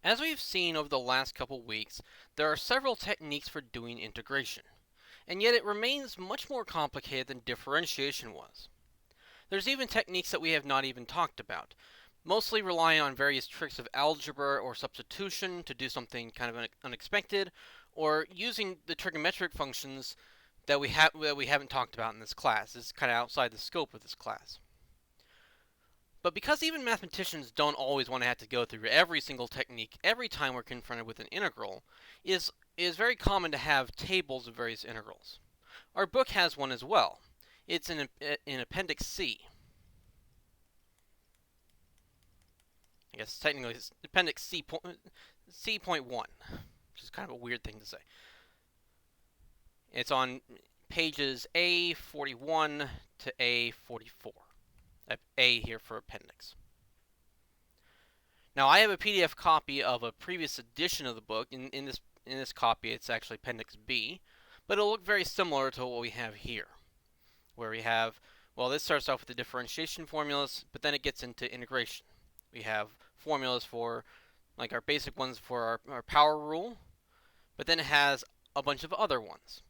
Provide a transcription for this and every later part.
As we've seen over the last couple weeks, there are several techniques for doing integration, and yet it remains much more complicated than differentiation was. There's even techniques that we have not even talked about, mostly relying on various tricks of algebra or substitution to do something kind of unexpected, or using the trigonometric functions that we haven't talked about in this class. It's kind of outside the scope of this class. But because even mathematicians don't always want to have to go through every single technique every time we're confronted with an integral, it is very common to have tables of various integrals. Our book has one as well. It's in Appendix C. I guess technically it's Appendix C.1, which is kind of a weird thing to say. It's on pages A41 to A44. A here for appendix. Now I have a PDF copy of a previous edition of the book. In this copy, it's actually Appendix B, but it'll look very similar to what we have here, where we have, well, this starts off with the differentiation formulas, but then it gets into integration. We have formulas for, like our basic ones for our power rule, but then it has a bunch of other ones.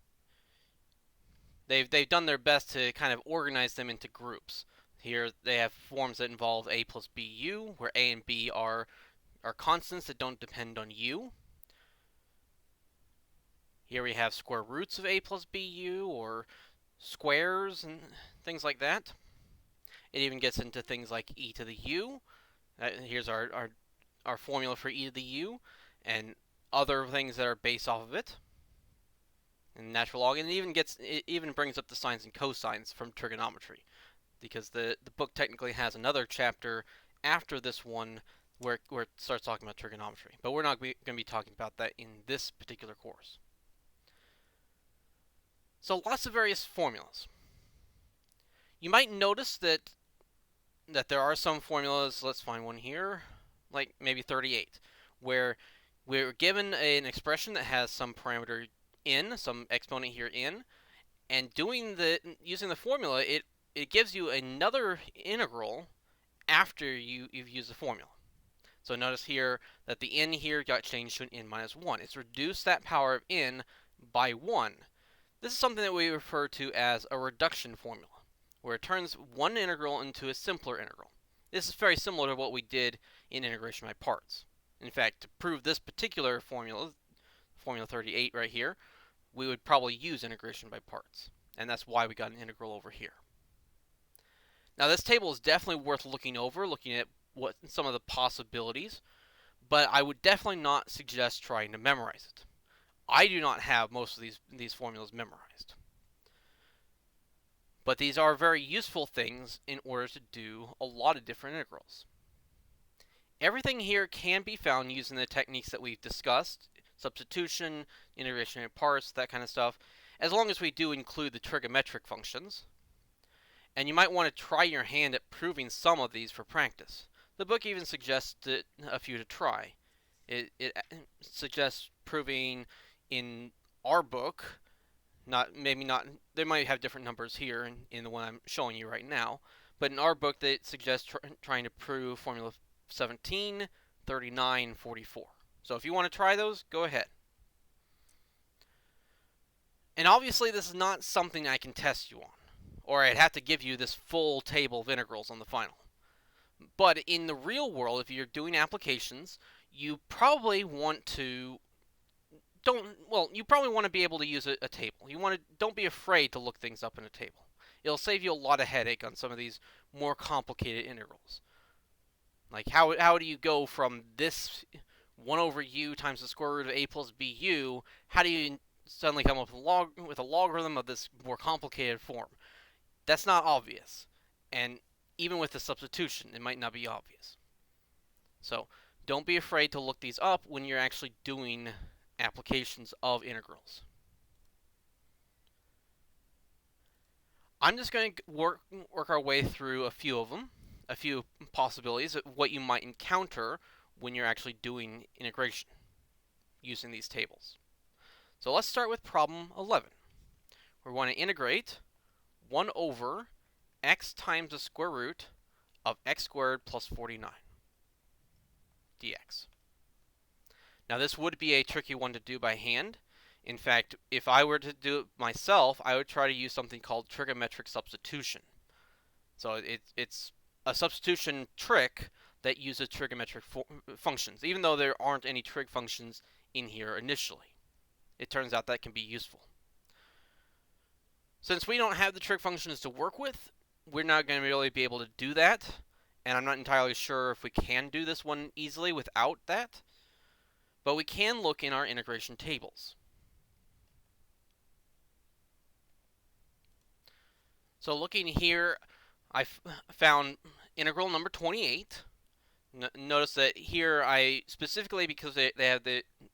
They've done their best to kind of organize them into groups. Here they have forms that involve a plus bu, where a and b are constants that don't depend on u. Here we have square roots of a plus bu, or squares and things like that. It even gets into things like e to the u. Here's our formula for e to the u, and other things that are based off of it, and natural log, and it even brings up the sines and cosines from trigonometry, because the book technically has another chapter after this one where it starts talking about trigonometry. But we're not going to be talking about that in this particular course. So lots of various formulas. You might notice that there are some formulas, let's find one here, like maybe 38, where we're given an expression that has some parameter in, some exponent here in, and using the formula, it gives you another integral after you've used the formula. So notice here that the n here got changed to an n minus 1. It's reduced that power of n by 1. This is something that we refer to as a reduction formula, where it turns one integral into a simpler integral. This is very similar to what we did in integration by parts. In fact, to prove this particular formula, formula 38 right here, we would probably use integration by parts. And that's why we got an integral over here. Now this table is definitely worth looking over, looking at what some of the possibilities, but I would definitely not suggest trying to memorize it. I do not have most of these formulas memorized. But these are very useful things in order to do a lot of different integrals. Everything here can be found using the techniques that we've discussed, substitution, integration in parts, that kind of stuff, as long as we do include the trigonometric functions. And you might want to try your hand at proving some of these for practice. The book even suggests a few to try. It suggests proving in our book, maybe not, they might have different numbers here in the one I'm showing you right now, but in our book they suggest trying to prove formula 17, 39, 44. So if you want to try those, go ahead. And obviously this is not something I can test you on, or I'd have to give you this full table of integrals on the final. But in the real world, if you're doing applications, you probably want to you probably want to be able to use a table. Don't be afraid to look things up in a table. It'll save you a lot of headache on some of these more complicated integrals. Like how do you go from this 1 over u times the square root of a plus bu, how do you suddenly come up with a logarithm of this more complicated form? That's not obvious. And even with the substitution, it might not be obvious. So don't be afraid to look these up when you're actually doing applications of integrals. I'm just going to work our way through a few of them, a few possibilities of what you might encounter when you're actually doing integration using these tables. So let's start with problem 11. We want to integrate 1 over x times the square root of x squared plus 49 dx. Now this would be a tricky one to do by hand. In fact, if I were to do it myself, I would try to use something called trigonometric substitution. So it's a substitution trick that uses trigonometric functions, even though there aren't any trig functions in here initially. It turns out that can be useful. Since we don't have the trig functions to work with, we're not going to really be able to do that, and I'm not entirely sure if we can do this one easily without that, but we can look in our integration tables. So looking here, I found integral number 28. Notice that here I specifically, because they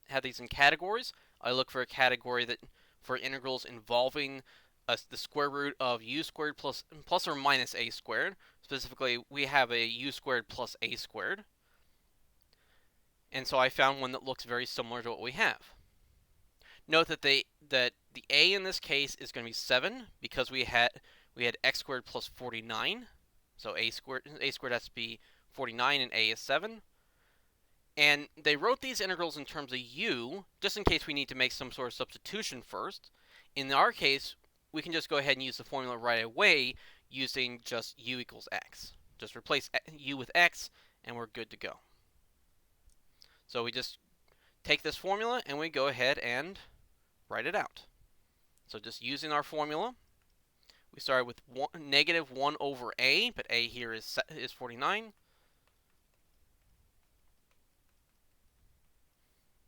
have these in categories, I look for a category that for integrals involving the square root of u squared plus or minus a squared. Specifically, we have a u squared plus a squared. And so I found one that looks very similar to what we have. Note that the a in this case is going to be 7 because we had x squared plus 49. So a squared has to be 49 and a is 7. And they wrote these integrals in terms of u, just in case we need to make some sort of substitution first. In our case, we can just go ahead and use the formula right away using just u equals x. Just replace u with x, and we're good to go. So we just take this formula, and we go ahead and write it out. So just using our formula, we started with negative 1 over a, but a here is 49.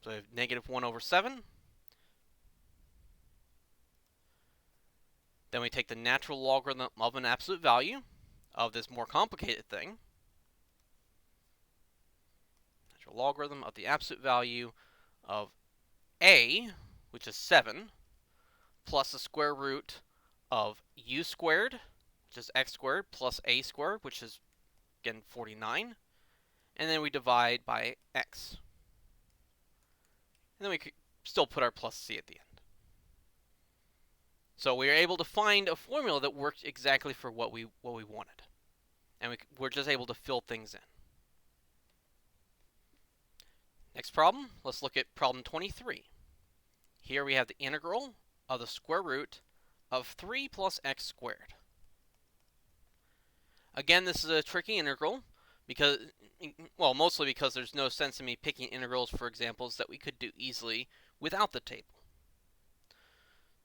So we have negative 1 over 7. Then we take the natural logarithm of an absolute value of this more complicated thing. Natural logarithm of the absolute value of a, which is 7, plus the square root of u squared, which is x squared, plus a squared, which is, again, 49. And then we divide by x. And then we could still put our plus c at the end. So we were able to find a formula that worked exactly for what we wanted. And we're just able to fill things in. Next problem, let's look at problem 23. Here we have the integral of the square root of 3 plus x squared. Again, this is a tricky integral because, well, mostly because there's no sense in me picking integrals for examples that we could do easily without the table.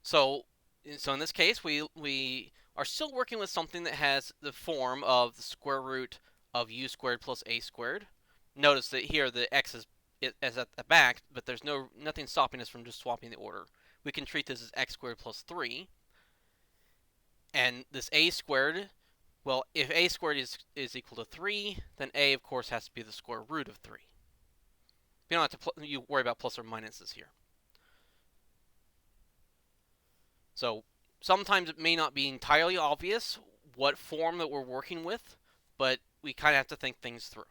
So in this case, we are still working with something that has the form of the square root of u squared plus a squared. Notice that here the x is at the back, but there's nothing stopping us from just swapping the order. We can treat this as x squared plus 3. And this a squared, well, if a squared is equal to 3, then a, of course, has to be the square root of 3. You don't have to worry about plus or minuses here. So sometimes it may not be entirely obvious what form that we're working with, but we kind of have to think things through.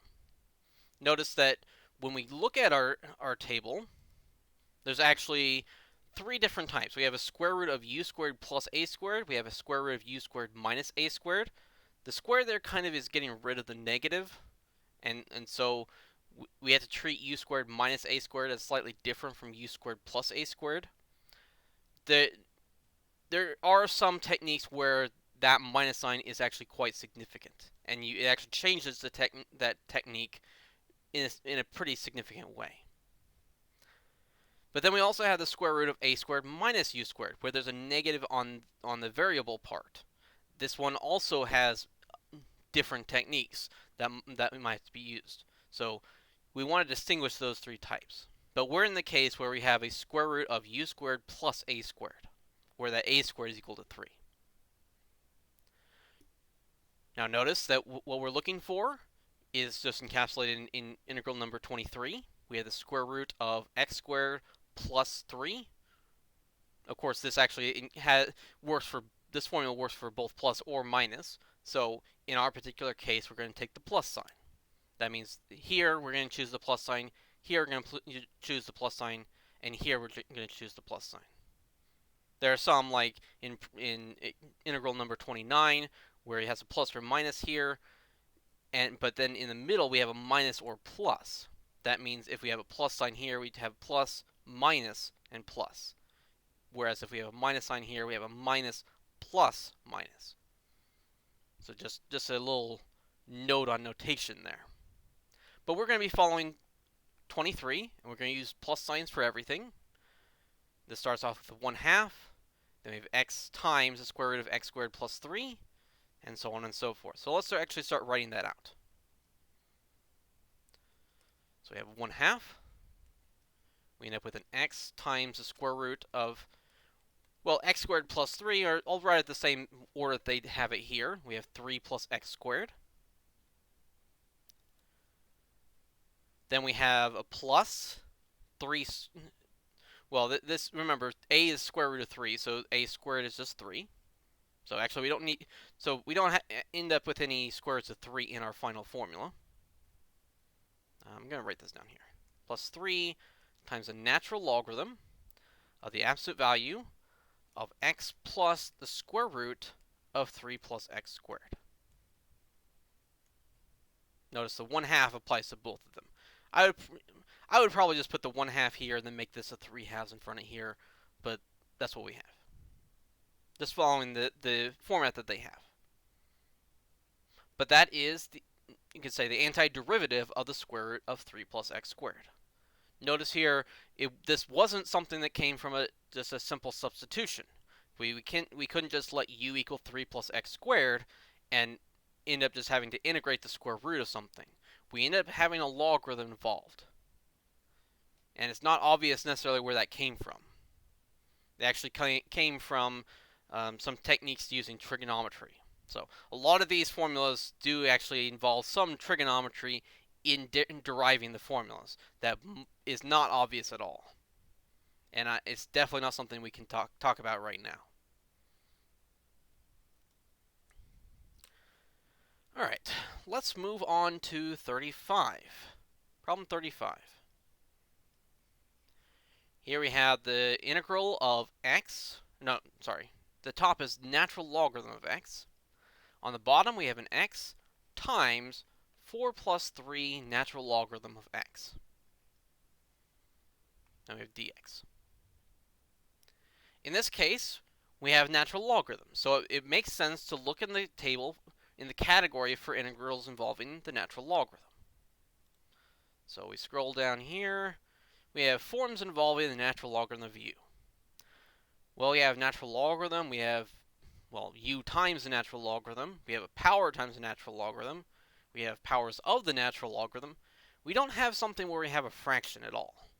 Notice that when we look at our table, there's actually 3 different types. We have a square root of u squared plus a squared. We have a square root of u squared minus a squared. The square there kind of is getting rid of the negative, and so we have to treat u squared minus a squared as slightly different from u squared plus a squared. There are some techniques where that minus sign is actually quite significant, and it actually changes that technique in a pretty significant way. But then we also have the square root of a squared minus u squared, where there's a negative on the variable part. This one also has different techniques that might have to be used. So we want to distinguish those 3 types. But we're in the case where we have a square root of u squared plus a squared, where that a squared is equal to 3. Now notice that what we're looking for is just encapsulated in integral number 23. We have the square root of x squared plus 3. Of course, this actually this formula works for both plus or minus. So in our particular case, we're going to take the plus sign. That means here we're going to choose the plus sign, here we're going to choose the plus sign, and here we're going to choose the plus sign. There are some, like in integral number 29, where it has a plus or minus here, but then in the middle we have a minus or plus. that means if we have a plus sign here, we'd have plus, minus, and plus. Whereas if we have a minus sign here, we have a minus, plus, minus. So just a little note on notation there. But we're going to be following 23, and we're going to use plus signs for everything. This starts off with 1/2. Then we have x times the square root of x squared plus 3, and so on and so forth. So let's actually start writing that out. So we have 1/2. We end up with an x times the square root of, well, x squared plus 3, or I'll write it the same order that they have it here. We have 3 plus x squared. Then we have a plus 3. Well, this, remember, a is square root of 3, so a squared is just 3. So actually, we don't need, so we don't end up with any square roots of 3 in our final formula. I'm going to write this down here. Plus 3 times the natural logarithm of the absolute value of x plus the square root of 3 plus x squared. Notice the 1/2 applies to both of them. I would probably just put the 1/2 here and then make this a 3/2 in front of here, but that's what we have. Just following the format that they have. But that is, you could say, the antiderivative of the square root of 3 plus x squared. Notice here, this wasn't something that came from just a simple substitution. We couldn't just let u equal 3 plus x squared and end up just having to integrate the square root of something. We end up having a logarithm involved. And it's not obvious necessarily where that came from. It actually came from some techniques using trigonometry. So a lot of these formulas do actually involve some trigonometry in deriving the formulas. That is not obvious at all. And it's definitely not something we can talk about right now. All right, let's move on to 35. Problem 35. Here we have the integral of x. No, sorry. The top is natural logarithm of x. On the bottom, we have an x times 4 plus 3 natural logarithm of x. Now we have dx. In this case, we have natural logarithms. So it makes sense to look in the table in the category for integrals involving the natural logarithm. So we scroll down here. We have forms involving the natural logarithm of u. Well, we have natural logarithm. We have, well, u times the natural logarithm. We have a power times the natural logarithm. We have powers of the natural logarithm. We don't have something where we have a fraction at all.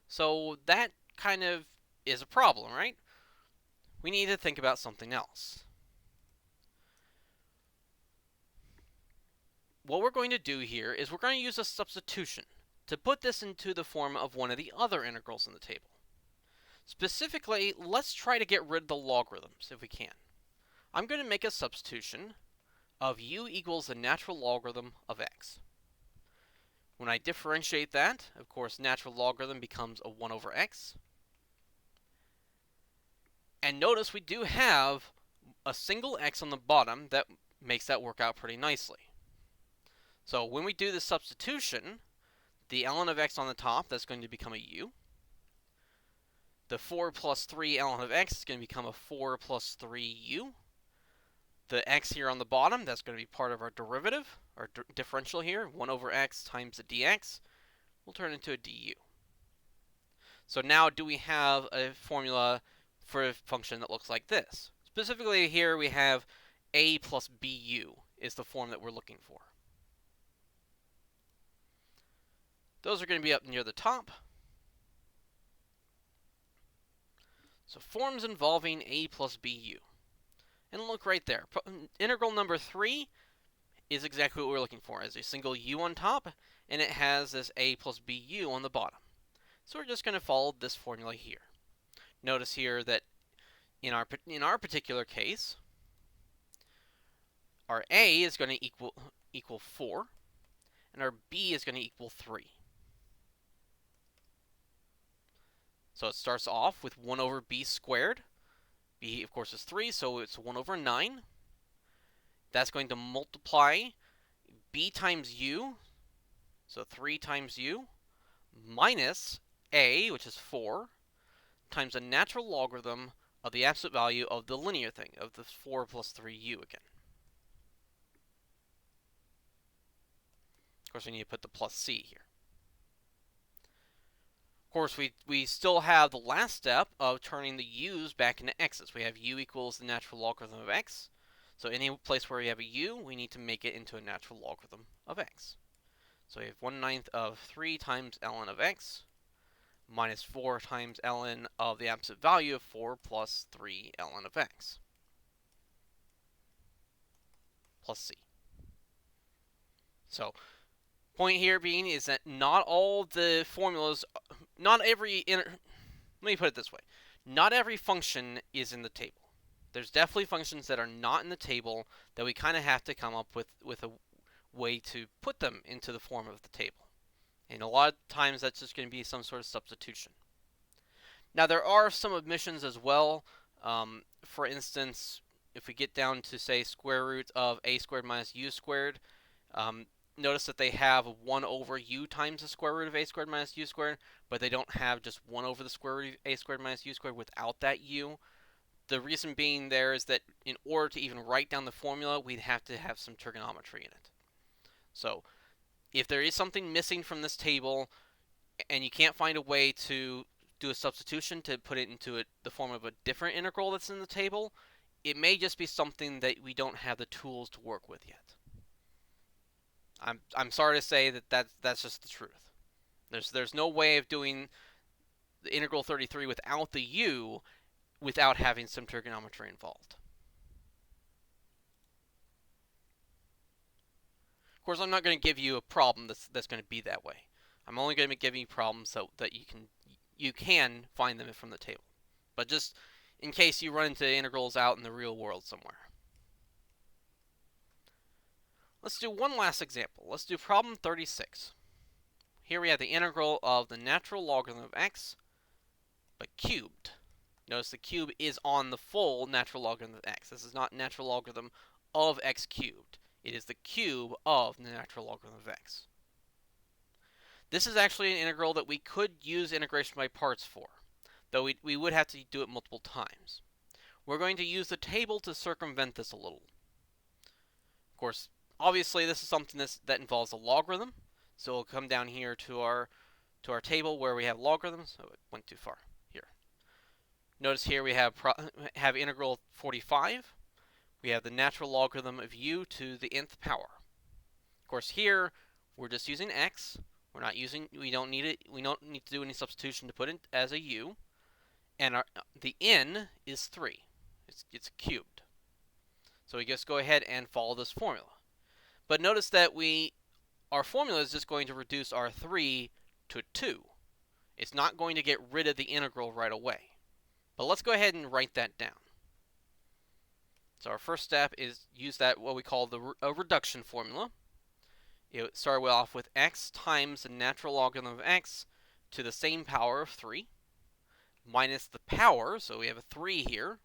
So that kind of is a problem, right? We need to think about something else. What we're going to do here is we're going to use a substitution to put this into the form of one of the other integrals in the table. Specifically, let's try to get rid of the logarithms if we can. I'm going to make a substitution of u equals the natural logarithm of x. When I differentiate that, of course, natural logarithm becomes a 1 over x. And notice we do have a single x on the bottom that makes that work out pretty nicely. So when we do the substitution, the ln of x on the top, that's going to become a u. The 4 plus 3 ln of x is going to become a 4 plus 3u. The x here on the bottom, that's going to be part of our derivative, our differential here, 1 over x times the dx, will turn into a du. So now do we have a formula for a function that looks like this? Specifically here we have a plus bu is the form that we're looking for. Those are going to be up near the top. So forms involving a plus bu. And look right there. Integral number 3 is exactly what we're looking for, as a single u on top, and it has this a plus bu on the bottom. So we're just going to follow this formula here. Notice here that in our particular case, our a is going to equal 4, and our b is going to equal 3. So it starts off with 1 over b squared. B, of course, is 3, so it's 1 over 9. That's going to multiply b times u. So 3 times u minus a, which is 4, times the natural logarithm of the absolute value of the linear thing, of the 4 plus 3u again. Of course, we need to put the plus c here. Of course, we still have the last step of turning the u's back into x's. We have u equals the natural logarithm of x. So any place where we have a u, we need to make it into a natural logarithm of x. So we have 1/9 of 3 times ln of x minus 4 times ln of the absolute value of 4 plus 3 ln of x plus c. So point here being is that not all the formulas, let me put it this way. Not every function is in the table. There's definitely functions that are not in the table that we kind of have to come up with a way to put them into the form of the table. And a lot of times that's just going to be some sort of substitution. Now there are some omissions as well. For instance, if we get down to say square root of a squared minus u squared, notice that they have 1 over u times the square root of a squared minus u squared, but they don't have just 1 over the square root of a squared minus u squared without that u. The reason being there is that in order to even write down the formula, we'd have to have some trigonometry in it. So if there is something missing from this table and you can't find a way to do a substitution to put it into the form of a different integral that's in the table, it may just be something that we don't have the tools to work with yet. I'm sorry to say that's just the truth. There's no way of doing the integral 33 without the u without having some trigonometry involved. Of course, I'm not going to give you a problem that's going to be that way. I'm only going to be giving you problems so that you can find them from the table. But just in case you run into integrals out in the real world somewhere. Let's do one last example. Let's do problem 36. Here we have the integral of the natural logarithm of x, but cubed. Notice the cube is on the full natural logarithm of x. This is not natural logarithm of x cubed. It is the cube of the natural logarithm of x. This is actually an integral that we could use integration by parts for, though we would have to do it multiple times. We're going to use the table to circumvent this a little. Of course, obviously this is something that involves a logarithm, so we'll come down here to our table where we have logarithms. Oh, it went too far here. Notice here we have integral 45. We have the natural logarithm of u to the nth power. Of course, here we're just using x. We don't need to do any substitution to put it as a u, and the n is 3. It's cubed. So we just go ahead and follow this formula. But notice that our formula is just going to reduce our 3 to 2. It's not going to get rid of the integral right away. But let's go ahead and write that down. So our first step is use what we call a reduction formula. It started off with x times the natural logarithm of x to the same power of 3 minus the power, so we have a 3 here,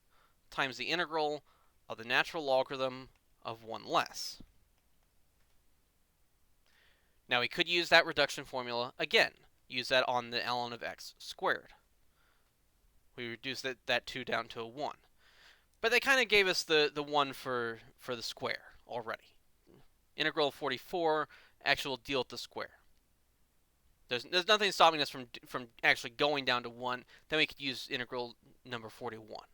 times the integral of the natural logarithm of 1 less. Now we could use that reduction formula again. Use that on the ln of x squared. We reduced that 2 down to a 1. But they kind of gave us the 1 for the square already. Integral 44 actually will deal with the square. There's nothing stopping us from actually going down to 1. Then we could use integral number 41.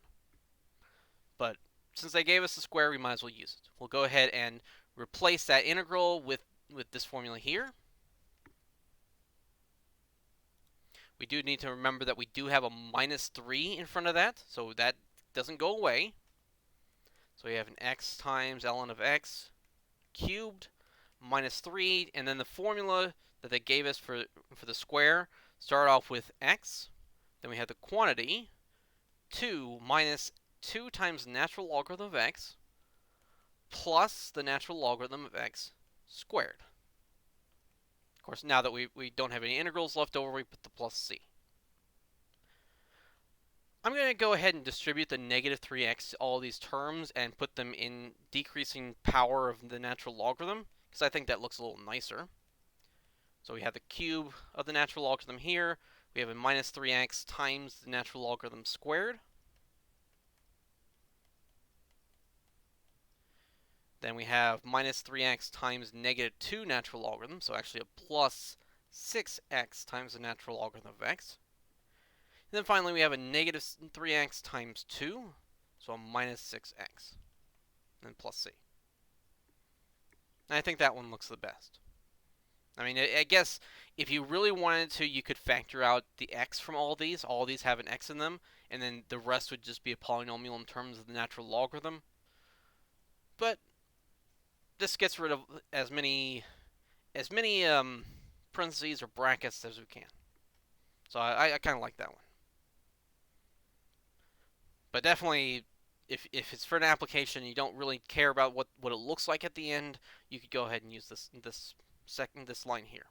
But since they gave us the square, we might as well use it. We'll go ahead and replace that integral with this formula here. We do need to remember that we do have a minus 3 in front of that, so that doesn't go away. So we have an x times ln of x cubed minus 3, and then the formula that they gave us for the square started off with x. Then we have the quantity 2 minus 2 times the natural logarithm of x plus the natural logarithm of x squared. Of course, now that we don't have any integrals left over, we put the plus c. I'm going to go ahead and distribute the negative 3x to all these terms and put them in decreasing power of the natural logarithm, because I think that looks a little nicer. So we have the cube of the natural logarithm here. We have a minus 3x times the natural logarithm squared. Then we have minus 3x times negative 2 natural logarithm, so actually a plus 6x times the natural logarithm of x. And then finally we have a negative 3x times 2, so a minus 6x, and then plus c. And I think that one looks the best. I mean, I guess if you really wanted to, you could factor out the x from all these. All these have an x in them, and then the rest would just be a polynomial in terms of the natural logarithm. But this gets rid of as many parentheses or brackets as we can. So I kind of like that one. But definitely, if it's for an application you don't really care about what it looks like at the end, you could go ahead and use this line here.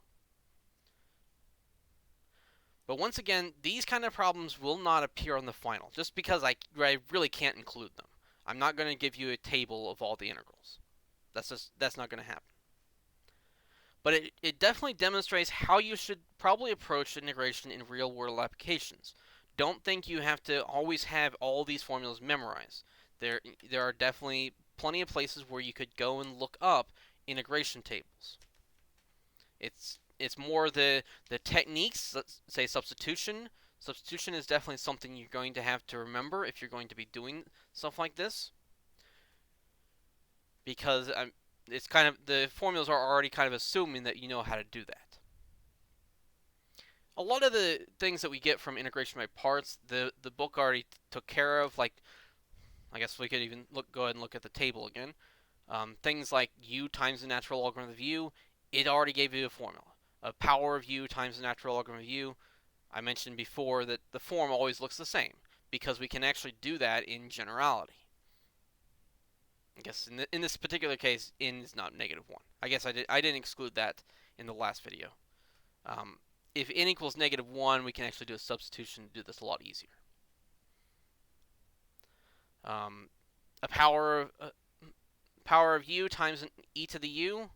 But once again, these kind of problems will not appear on the final, just because I really can't include them. I'm not going to give you a table of all the integrals. That's not going to happen. But it definitely demonstrates how you should probably approach integration in real-world applications. Don't think you have to always have all these formulas memorized. There are definitely plenty of places where you could go and look up integration tables. It's more the techniques, let's say substitution. Substitution is definitely something you're going to have to remember if you're going to be doing stuff like this. Because it's kind of, the formulas are already kind of assuming that you know how to do that. A lot of the things that we get from integration by parts, the book already took care of. Like, I guess we could even go ahead and look at the table again. Things like u times the natural logarithm of u, it already gave you a formula. A power of u times the natural logarithm of u. I mentioned before that the form always looks the same because we can actually do that in generality. I guess in this particular case, n is not -1. I guess I didn't exclude that in the last video. If n equals -1, we can actually do a substitution to do this a lot easier. A power of u times an e to the u.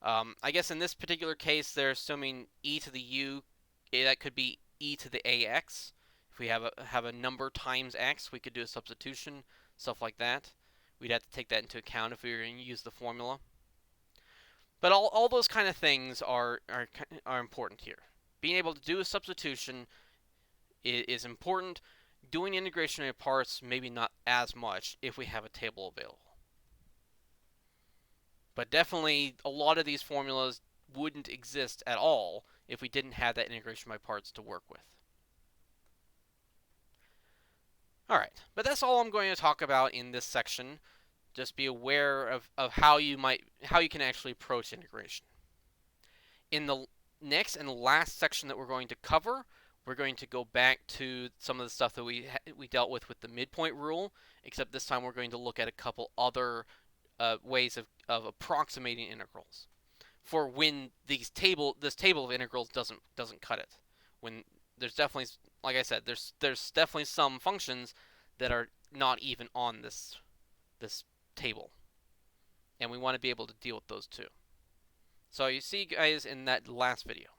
I guess in this particular case, they're assuming e to the u, that could be e to the ax. If we have a number times x, we could do a substitution, stuff like that. We'd have to take that into account if we were going to use the formula. But all those kind of things are important here. Being able to do a substitution is important. Doing integration of parts, maybe not as much if we have a table available. But definitely, a lot of these formulas wouldn't exist at all if we didn't have that integration by parts to work with. Alright, but that's all I'm going to talk about in this section. Just be aware of how you can actually approach integration. In the next and last section that we're going to cover, we're going to go back to some of the stuff that we dealt with the midpoint rule, except this time we're going to look at a couple other ways of approximating integrals for when this table of integrals doesn't cut it. When there's definitely, like I said, there's definitely some functions that are not even on this table, and we want to be able to deal with those too. So you see, guys, in that last video.